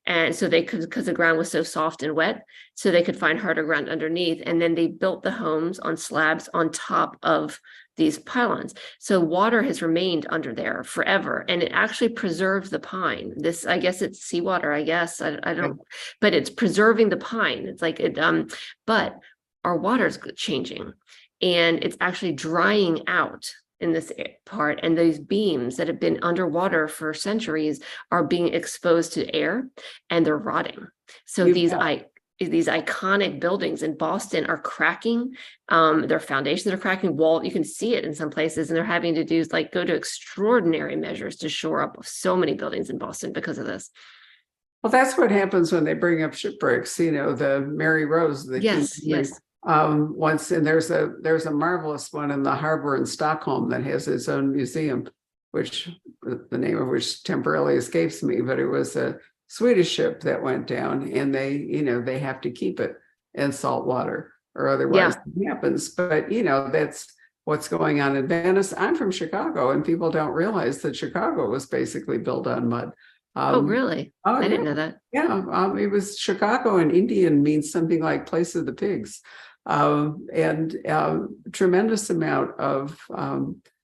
And so they could, because the ground was so soft and wet, so they could find harder ground underneath. And then they built the homes on slabs on top of these pylons. So water has remained under there forever, and it actually preserves the pine. This, I guess it's seawater, I don't, but it's preserving the pine. It's like it, but our water's changing, and it's actually drying out in this part, and those beams that have been underwater for centuries are being exposed to air, and they're rotting. So these iconic buildings in Boston are cracking. Their foundations are cracking. You can see it in some places, and they're having to do go to extraordinary measures to shore up so many buildings in Boston because of this. Well, that's what happens when they bring up shipwrecks. The Mary Rose. Yes. Once, and there's a marvelous one in the harbor in Stockholm that has its own museum, which the name of which temporarily escapes me, but it was a Swedish ship that went down, and they have to keep it in salt water or otherwise it happens. But that's what's going on in Venice. I'm from Chicago, and people don't realize that Chicago was basically built on mud. Oh, really? I didn't know that. Yeah, it was Chicago in Indian means something like place of the pigs. And tremendous amount of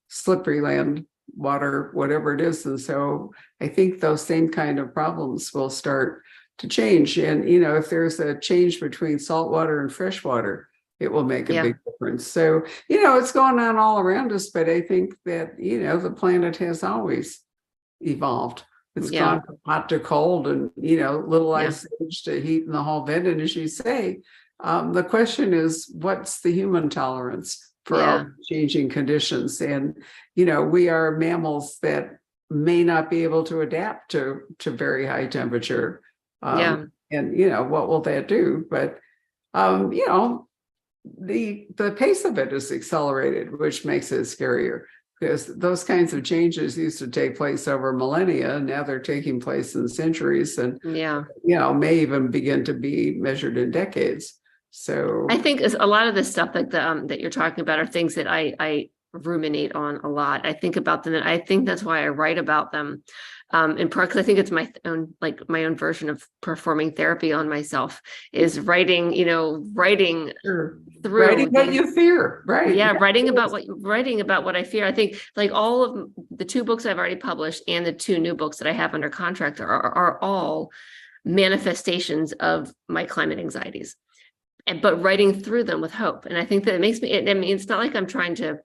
slippery land, water, whatever it is. And so I think those same kind of problems will start to change. And, if there's a change between salt water and fresh water, it will make a big difference. So, it's going on all around us, but I think that, the planet has always evolved. It's gone from hot to cold and, little ice age to heat in the whole bit. And as you say, the question is, what's the human tolerance for all changing conditions? And, we are mammals that may not be able to adapt to very high temperature. And, what will that do? But, the pace of it is accelerated, which makes it scarier. Because those kinds of changes used to take place over millennia, and now they're taking place in centuries, and may even begin to be measured in decades. So I think a lot of the stuff like that you're talking about are things that I ruminate on a lot. I think about them, and I think that's why I write about them. In part because I think it's my own version of performing therapy on myself is writing, writing through what you fear, right? Yeah, writing about what I fear. I think like all of the 2 books I've already published and the 2 new books that I have under contract are all manifestations of my climate anxieties, but writing through them with hope. And I think that it makes me. I mean, it's not like I'm trying to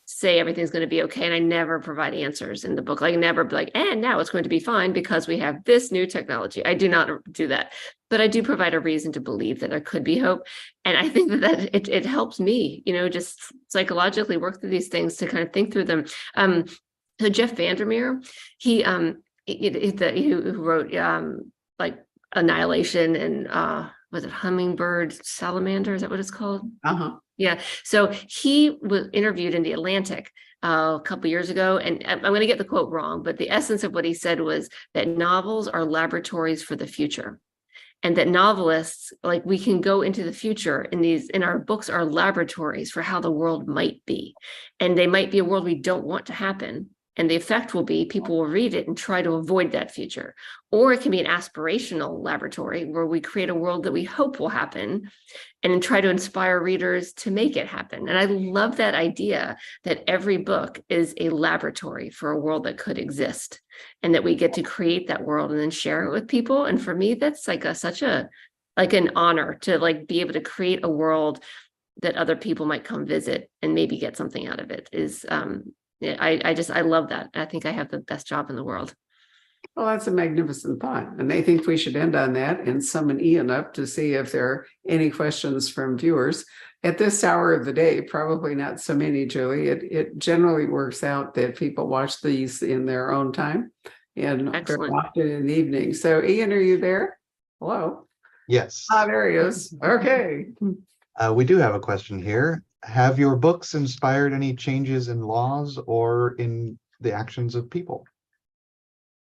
say everything's going to be okay. And I never provide answers in the book. Like never be like, and now it's going to be fine because we have this new technology. I do not do that, but I do provide a reason to believe that there could be hope. And I think that it helps me, just psychologically work through these things to kind of think through them. So Jeff Vandermeer, he who wrote like Annihilation and was it Hummingbird Salamander? Is that what it's called? Yeah. So he was interviewed in The Atlantic a couple years ago, and I'm going to get the quote wrong, but the essence of what he said was that novels are laboratories for the future, and that novelists, like we can go into the future in our books are laboratories for how the world might be, and they might be a world we don't want to happen. And the effect will be people will read it and try to avoid that future. Or it can be an aspirational laboratory where we create a world that we hope will happen and try to inspire readers to make it happen. And I love that idea that every book is a laboratory for a world that could exist and that we get to create that world and then share it with people. And for me, that's like such an honor to like be able to create a world that other people might come visit and maybe get something out of it is I love that. I think I have the best job in the world. Well, that's a magnificent thought. And I think we should end on that and summon Ian up to see if there are any questions from viewers. At this hour of the day, probably not so many, Julie. It generally works out that people watch these in their own time and very often in the evening. So Ian, are you there? Hello? Yes. There he is. Okay. We do have a question here. Have your books inspired any changes in laws or in the actions of people?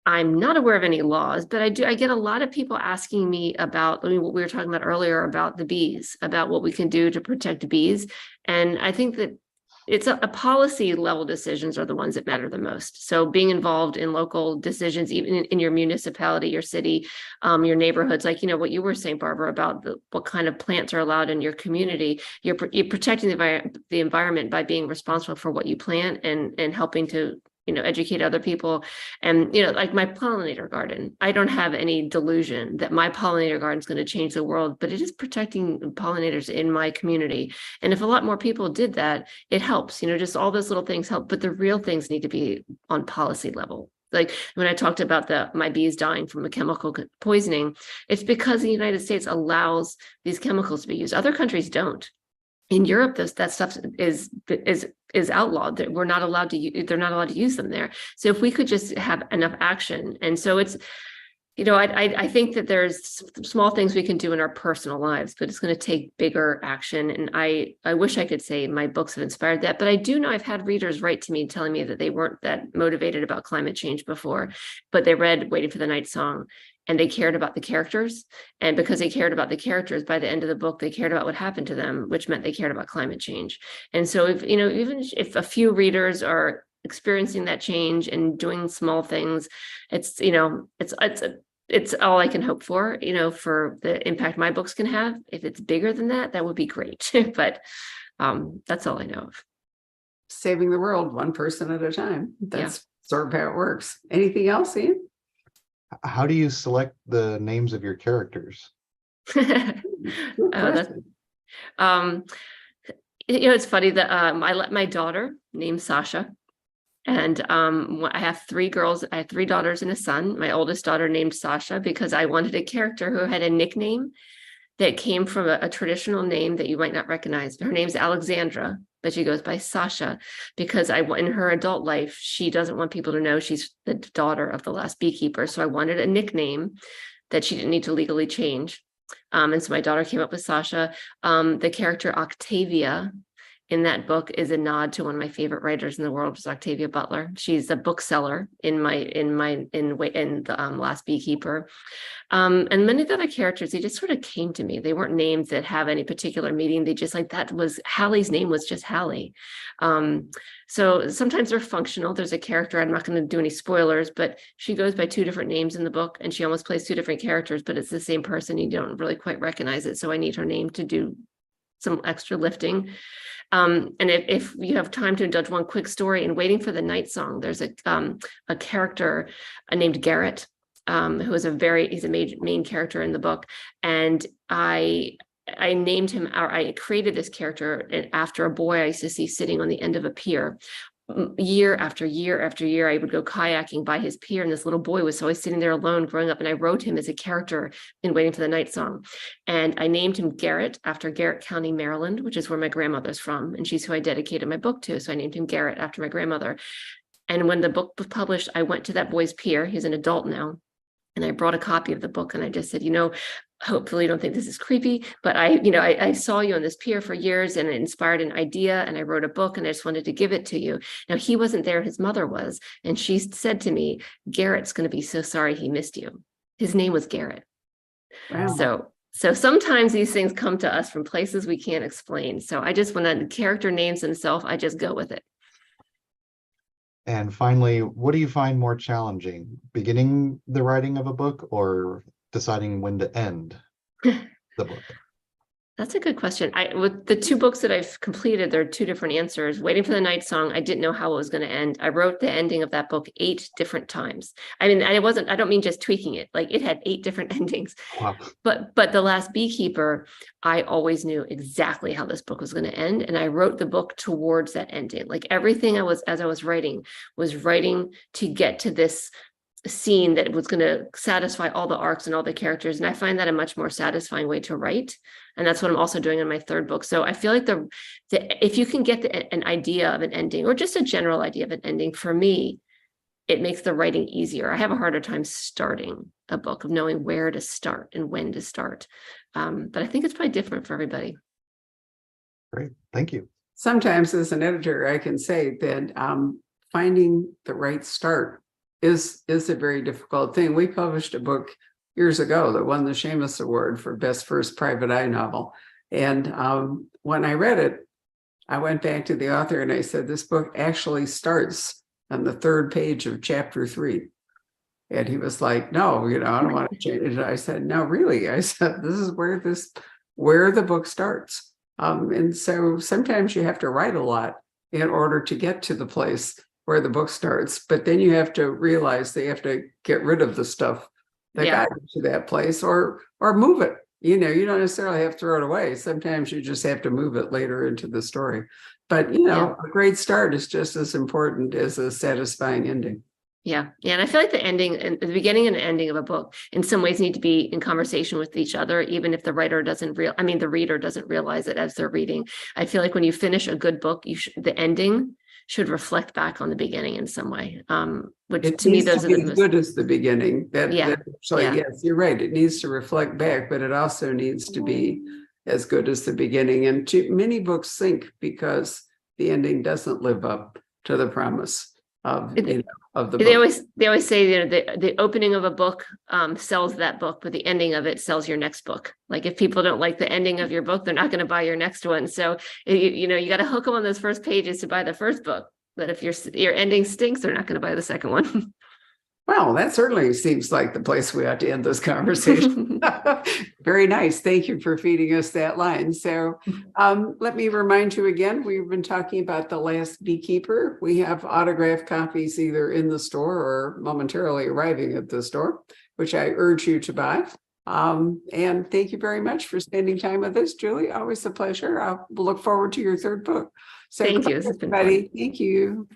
I'm not aware of any laws, but I get a lot of people asking me about, what we were talking about earlier about the bees, about what we can do to protect bees. And I think that it's a policy level decisions are the ones that matter the most. So being involved in local decisions, even in your municipality, your city, your neighborhoods, like, what you were saying, Barbara, about what kind of plants are allowed in your community, you're protecting the environment by being responsible for what you plant and helping to educate other people. And, like my pollinator garden, I don't have any delusion that my pollinator garden is going to change the world, but it is protecting pollinators in my community. And if a lot more people did that, it helps, just all those little things help, but the real things need to be on policy level. Like when I talked about my bees dying from a chemical poisoning, it's because the United States allows these chemicals to be used. Other countries don't. In Europe, that stuff is outlawed. That we're not allowed to. They're not allowed to use them there. So if we could just have enough action, and so I think that there's small things we can do in our personal lives, but it's going to take bigger action. And I wish I could say my books have inspired that, but I do know I've had readers write to me telling me that they weren't that motivated about climate change before, but they read Waiting for the Night Song and they cared about the characters. And because they cared about the characters, by the end of the book, they cared about what happened to them, which meant they cared about climate change. And so if, even if a few readers are experiencing that change and doing small things, it's all I can hope for, for the impact my books can have. If it's bigger than that, that would be great. But that's all I know of. Saving the world one person at a time. That's sort of how it works. Anything else, Ian? How do you select the names of your characters? That's it's funny that I let my daughter named Sasha. And I have 3 girls. I have 3 daughters and a son. My oldest daughter named Sasha because I wanted a character who had a nickname that came from a traditional name that you might not recognize. Her name's Alexandra, but she goes by Sasha because in her adult life, she doesn't want people to know she's the daughter of the Last Beekeeper. So I wanted a nickname that she didn't need to legally change. And so my daughter came up with Sasha. The character Octavia in that book is a nod to one of my favorite writers in the world, which is Octavia Butler. She's a bookseller in the Last Beekeeper. And many of the other characters, they just sort of came to me. They weren't names that have any particular meaning. They just Hallie's name was just Hallie. So sometimes they're functional. There's a character, I'm not going to do any spoilers, but she goes by 2 different names in the book and she almost plays 2 different characters, but it's the same person. You don't really quite recognize it. So I need her name to do some extra lifting. And if you have time to indulge one quick story, in Waiting for the Night Song, there's a character named Garrett, who is he's a main character in the book. And I named him, or I created this character after a boy I used to see sitting on the end of a pier. Year after year after year, I would go kayaking by his pier, and this little boy was always sitting there alone growing up, and I wrote him as a character in Waiting for the Night Song. And I named him Garrett after Garrett County, Maryland, which is where my grandmother's from, and she's who I dedicated my book to. So I named him Garrett after my grandmother. And when the book was published, I went to that boy's pier. He's an adult now. And I brought a copy of the book and I just said, hopefully you don't think this is creepy, but I saw you on this pier for years and it inspired an idea and I wrote a book and I just wanted to give it to you. Now he wasn't there, his mother was. And she said to me, Garrett's going to be so sorry he missed you. His name was Garrett. Wow. So sometimes these things come to us from places we can't explain. So I just, when the character names himself, I just go with it. And finally, what do you find more challenging, beginning the writing of a book or deciding when to end the book? That's a good question. With the 2 books that I've completed, there are 2 different answers. Waiting for the Night Song, I didn't know how it was going to end. I wrote the ending of that book 8 different times. I mean, I don't mean just tweaking it. Like it had 8 different endings. Wow. But The Last Beekeeper, I always knew exactly how this book was going to end. And I wrote the book towards that ending. Like everything as I was writing to get to this scene that was going to satisfy all the arcs and all the characters. And I find that a much more satisfying way to write. And that's what I'm also doing in my 3rd book. So I feel like if you can get an idea of an ending or just a general idea of an ending, for me, it makes the writing easier. I have a harder time starting a book, of knowing where to start and when to start. But I think it's probably different for everybody. Great. Thank you. Sometimes as an editor, I can say that finding the right start is a very difficult thing. We published a book years ago that won the Seamus Award for Best First Private Eye Novel. And when I read it, I went back to the author and I said, this book actually starts on the 3rd page of chapter 3. And he was like, no, I don't want to change it. I said, no, really. I said, this is where the book starts. And so sometimes you have to write a lot in order to get to the place where the book starts, but then you have to realize they have to get rid of the stuff that got you to that place or move it. You don't necessarily have to throw it away. Sometimes you just have to move it later into the story. But, a great start is just as important as a satisfying ending. Yeah. And I feel like the ending and the beginning and the ending of a book in some ways need to be in conversation with each other, even if the reader doesn't realize it as they're reading. I feel like when you finish a good book, the ending should reflect back on the beginning in some way. Which It to me, needs those to are be the as most, good as the beginning. Yeah, So yeah. yes, you're right. It needs to reflect back, but it also needs to be as good as the beginning. And many books sink because the ending doesn't live up to the promise of, of the they book. always say, the opening of a book sells that book, but the ending of it sells your next book. Like if people don't like the ending of your book, they're not going to buy your next one. So you got to hook them on those first pages to buy the first book. But if your ending stinks, they're not going to buy the second one. Well, that certainly seems like the place we ought to end this conversation. Very nice. Thank you for feeding us that line. So let me remind you again, we've been talking about The Last Beekeeper. We have autographed copies either in the store or momentarily arriving at the store, which I urge you to buy. And thank you very much for spending time with us, Julie. Always a pleasure. I'll look forward to your third book. So Thank you. This has been fun. everybody, thank you.